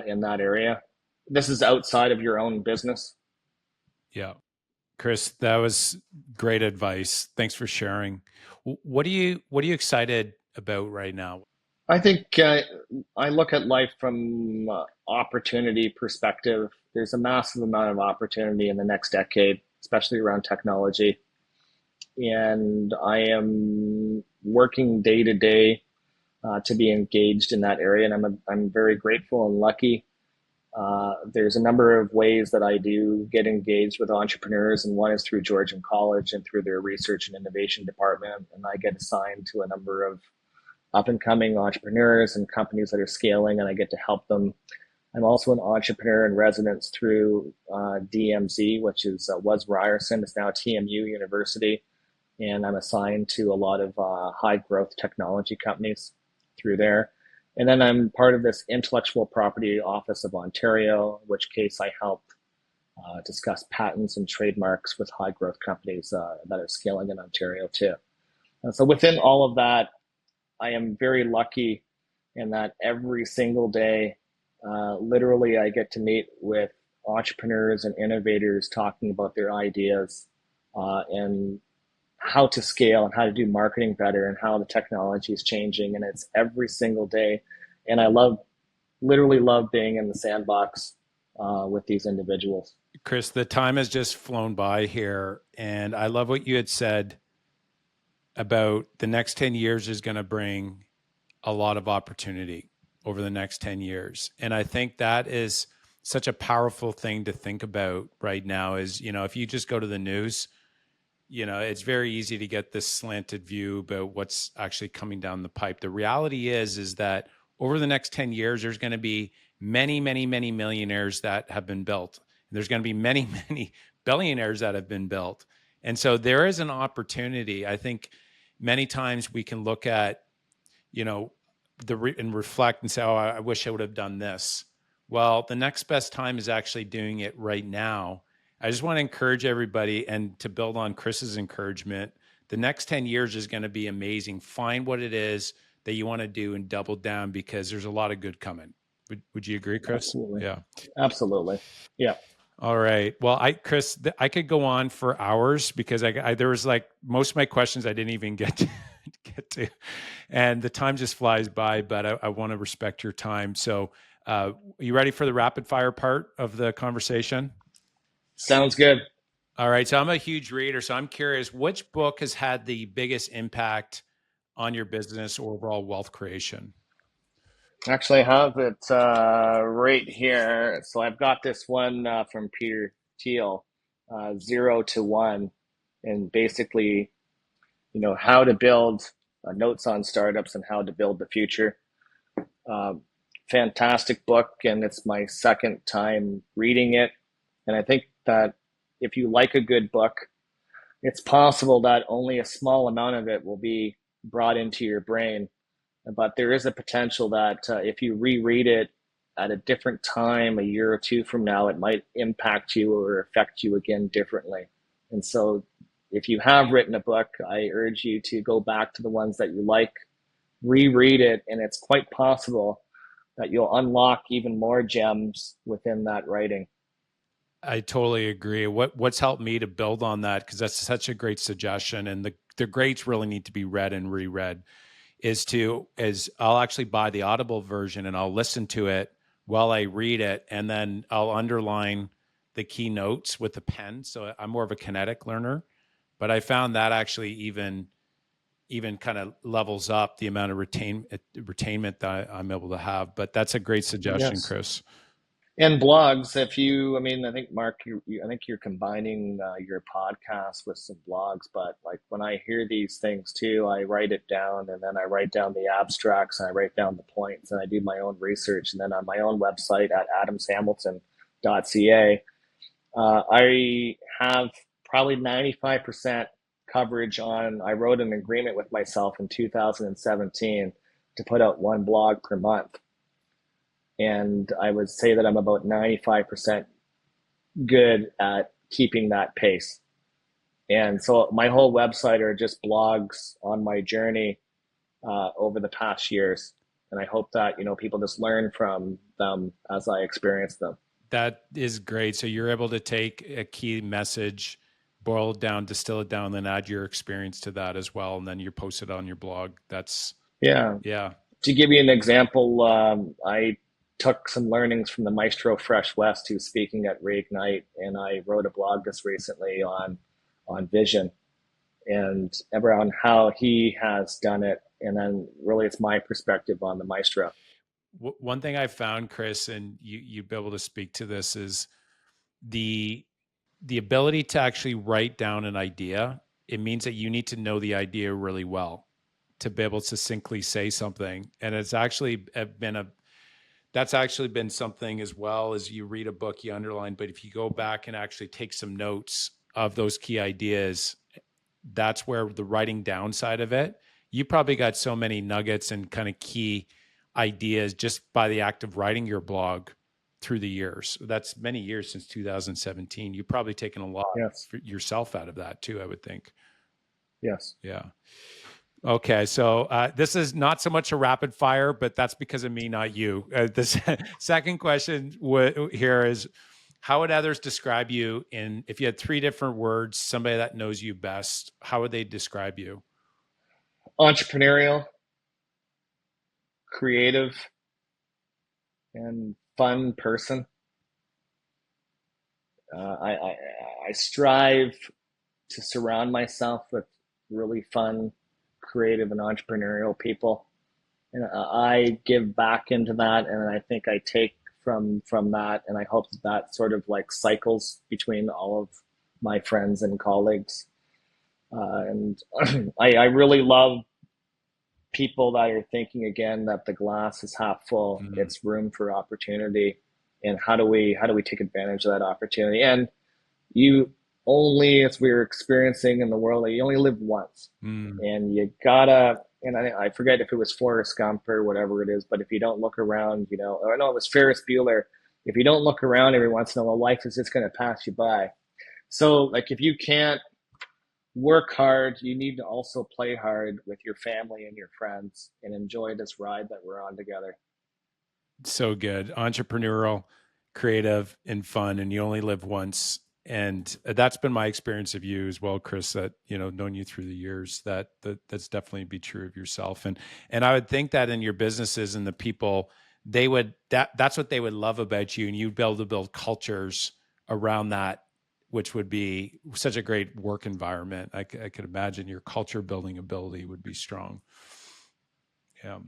Speaker 2: in that area. This is outside of your own business.
Speaker 1: Yeah. Chris, that was great advice. Thanks for sharing. What are you excited about right now?
Speaker 2: I think I look at life from opportunity perspective. There's a massive amount of opportunity in the next decade, especially around technology. And I am working day to day to be engaged in that area. And I'm very grateful and lucky. There's a number of ways that I do get engaged with entrepreneurs, and one is through Georgian College and through their research and innovation department. And I get assigned to a number of up and coming entrepreneurs and companies that are scaling, and I get to help them. I'm also an entrepreneur in residence through DMZ, which was Ryerson, it's now TMU University, and I'm assigned to a lot of high growth technology companies through there. And then I'm part of this Intellectual Property Office of Ontario, in which case I help discuss patents and trademarks with high growth companies that are scaling in Ontario too. And so within all of that, I am very lucky in that every single day, literally, I get to meet with entrepreneurs and innovators talking about their ideas and how to scale and how to do marketing better and how the technology is changing. And it's every single day. And I love literally love being in the sandbox with these individuals.
Speaker 1: Chris, the time has just flown by here. And I love what you had said about the next 10 years is going to bring a lot of opportunity over the next 10 years. And I think that is such a powerful thing to think about right now is, if you just go to the news, it's very easy to get this slanted view about what's actually coming down the pipe. The reality is that over the next 10 years, there's going to be many, many, many millionaires that have been built. And there's going to be many, many billionaires that have been built. And so there is an opportunity. I think many times we can look at, and reflect and say, oh, I wish I would have done this. Well, the next best time is actually doing it right now. I just want to encourage everybody, and to build on Chris's encouragement, the next 10 years is going to be amazing. Find what it is that you want to do and double down, because there's a lot of good coming. Would you agree, Chris?
Speaker 2: Absolutely.
Speaker 1: Yeah.
Speaker 2: Absolutely. Yeah.
Speaker 1: All right. Well, Chris, I could go on for hours, because there was like most of my questions I didn't even get to, and the time just flies by. But I want to respect your time. So, are you ready for the rapid fire part of the conversation?
Speaker 2: Sounds good.
Speaker 1: All right. So I'm a huge reader. So I'm curious, which book has had the biggest impact on your business or overall wealth creation?
Speaker 2: Actually, I have it right here. So I've got this one from Peter Thiel, 0 to 1, and basically, how to build notes on startups and how to build the future. Um, Fantastic book, and it's my second time reading it. And I think that if you like a good book, it's possible that only a small amount of it will be brought into your brain. But there is a potential that if you reread it at a different time, a year or two from now, it might impact you or affect you again differently. And so, if you have written a book, I urge you to go back to the ones that you like, reread it, and it's quite possible that you'll unlock even more gems within that writing.
Speaker 1: I totally agree. What's helped me to build on that, because that's such a great suggestion, and the greats really need to be read and reread, is I'll actually buy the Audible version and I'll listen to it while I read it, and then I'll underline the key notes with a pen. So I'm more of a kinetic learner, but I found that actually even kind of levels up the amount of retainment that I'm able to have. But that's a great suggestion,
Speaker 2: Yes.
Speaker 1: Chris.
Speaker 2: And blogs, I mean, I think Mark, I think you're combining your podcast with some blogs. But like when I hear these things too, I write it down, and then I write down the abstracts, and I write down the points, and I do my own research. And then on my own website at adamshamilton.ca, I have probably 95% coverage on. I wrote an agreement with myself in 2017 to put out one blog per month. And I would say that I'm about 95% good at keeping that pace. And so my whole website are just blogs on my journey over the past years. And I hope that, people just learn from them as I experience them.
Speaker 1: That is great. So you're able to take a key message, boil it down, distill it down, then add your experience to that as well, and then you post it on your blog. That's
Speaker 2: Yeah.
Speaker 1: yeah.
Speaker 2: To give you an example, I took some learnings from the Maestro Fresh West, who's speaking at Reignite, and I wrote a blog just recently on vision and around how he has done it, and then really it's my perspective on the Maestro.
Speaker 1: One thing I found, Chris, and you'd be able to speak to this, is the the ability to actually write down an idea. It means that you need to know the idea really well to be able to succinctly say something. And it's actually been that's actually been something as well. As you read a book, you underline, but if you go back and actually take some notes of those key ideas, that's where the writing down side of it, you probably got so many nuggets and kind of key ideas just by the act of writing your blog through the years. That's many years since 2017. You've probably taken a lot
Speaker 2: Yes,
Speaker 1: for yourself out of that too, I would think.
Speaker 2: yes.
Speaker 1: Yeah. Okay. So this is not so much a rapid fire, but that's because of me, not you. The second question here is, how would others describe you if you had three different words, somebody that knows you best, how would they describe you?
Speaker 2: Entrepreneurial, creative, and fun person. I strive to surround myself with really fun, creative, and entrepreneurial people. And I give back into that, and I think I take from that, and I hope that that sort of like cycles between all of my friends and colleagues. And I really love people that are thinking again that the glass is half full.
Speaker 1: Mm,
Speaker 2: It's room for opportunity, and how do we take advantage of that opportunity? And you only, as we're experiencing in the world, you only live once,
Speaker 1: mm.
Speaker 2: and you gotta. And I forget if it was Forrest Gump or whatever it is, but if you don't look around, or no, it was Ferris Bueller. If you don't look around every once in a while, life is just going to pass you by. So, like, if you can't work hard, you need to also play hard with your family and your friends and enjoy this ride that we're on together.
Speaker 1: So good. Entrepreneurial, creative, and fun. And you only live once. And that's been my experience of you as well, Chris, that, known you through the years, that's definitely be true of yourself. And I would think that in your businesses and the people, that's what they would love about you. And you'd be able to build cultures around that, which would be such a great work environment. I could imagine your culture building ability would be strong. Yeah.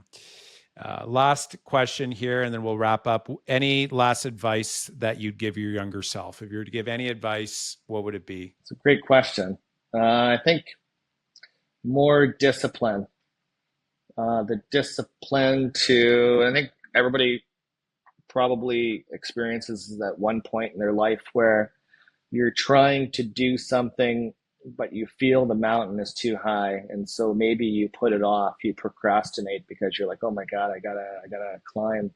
Speaker 1: Last question here, and then we'll wrap up. Any last advice that you'd give your younger self? If you were to give any advice, what would it be?
Speaker 2: It's a great question. I think more discipline. The discipline to, I think everybody probably experiences at one point in their life where you're trying to do something, but you feel the mountain is too high. And so maybe you put it off, you procrastinate because you're like, oh my God, I gotta climb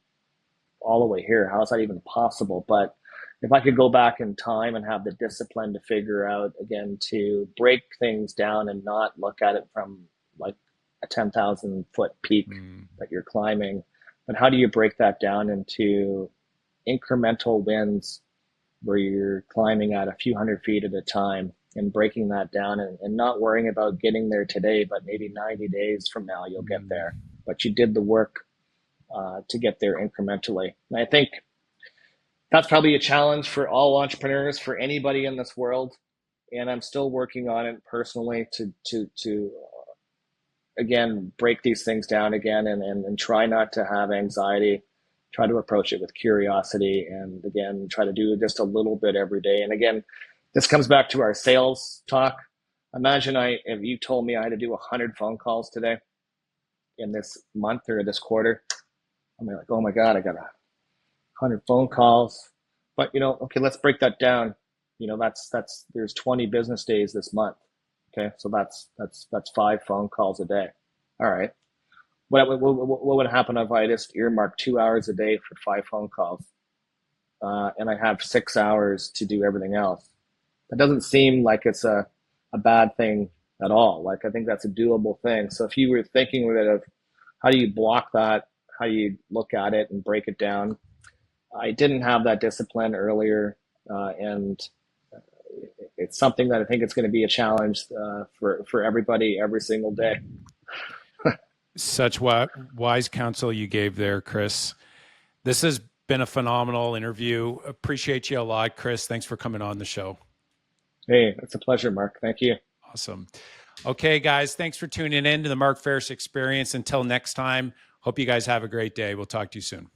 Speaker 2: all the way here. How is that even possible? But if I could go back in time and have the discipline to figure out again to break things down and not look at it from like a 10,000-foot peak
Speaker 1: Mm,
Speaker 2: that you're climbing, but how do you break that down into incremental wins where you're climbing at a few hundred feet at a time and breaking that down and not worrying about getting there today, but maybe 90 days from now you'll get
Speaker 1: mm.
Speaker 2: there. But you did the work to get there incrementally. And I think that's probably a challenge for all entrepreneurs, for anybody in this world. And I'm still working on it personally to again break these things down again and try not to have anxiety. Try to approach it with curiosity, and again try to do just a little bit every day. And again, this comes back to our sales talk. Imagine if you told me I had to do 100 phone calls today in this month or this quarter. I'm like, oh my God, I got 100 phone calls. But okay, let's break that down. That's there's 20 business days this month. Okay, so that's 5 phone calls a day. All right. What would happen if I just earmarked 2 hours a day for 5 phone calls, and I have 6 hours to do everything else? That doesn't seem like it's a bad thing at all. Like I think that's a doable thing. So if you were thinking of how do you block that, how do you look at it and break it down? I didn't have that discipline earlier, and it's something that I think it's going to be a challenge for everybody every single day.
Speaker 1: Such wise counsel you gave there, Chris. This has been a phenomenal interview. Appreciate you a lot, Chris. Thanks for coming on the show.
Speaker 2: Hey, it's a pleasure, Mark. Thank you.
Speaker 1: Awesome. Okay, guys, thanks for tuning in to the Mark Ferris Experience. Until next time, hope you guys have a great day. We'll talk to you soon.